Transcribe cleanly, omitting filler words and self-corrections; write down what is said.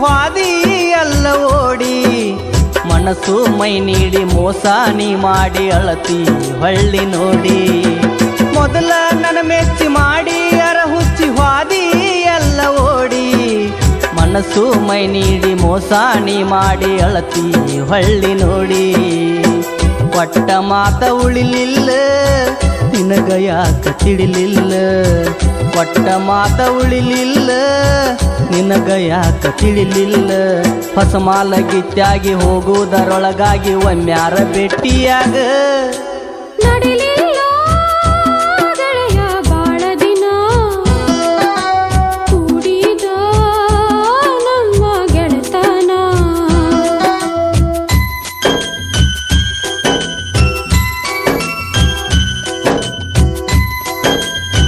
ಹಾದಿ ಎಲ್ಲ ಓಡಿ ಮನಸ್ಸು ಮೈ ನೀಡಿ ಮೋಸ ನೀ ಮಾಡಿ ಅಳತಿ ಹೊಳ್ಳಿ ನೋಡಿ ಮೊದಲ ನನ್ನ ಮೆಚ್ಚಿ ಮಾಡಿ ಅರ ಹುಚ್ಚಿ ಹಾದಿ ಎಲ್ಲ ಓಡಿ ಮನಸ್ಸು ಮೈ ನೀಡಿ ಮೋಸ ನೀ ಮಾಡಿ ಅಳತಿ ಹೊಳ್ಳಿ ನೋಡಿ ಕೊಟ್ಟ ಮಾತ ಉಳಿಲಿಲ್ಲ ನಿನಗ ಯಾಕ ತಿಳಿಲಿಲ್ಲ ಕೊಟ್ಟ ಮಾತ ಉಳಿಲಿಲ್ಲ ನಿನಗ ಯಾಕ ತಿಳಿಲಿಲ್ಲ ಹೊಸ ಮಾಲ ಗಿತ್ಯಾಗಿ ಹೋಗುವುದರೊಳಗಾಗಿ ಒಮ್ಮ್ಯಾರ ಭೇಟಿಯಾಗ ನಡಿಲಿಲ್ಲ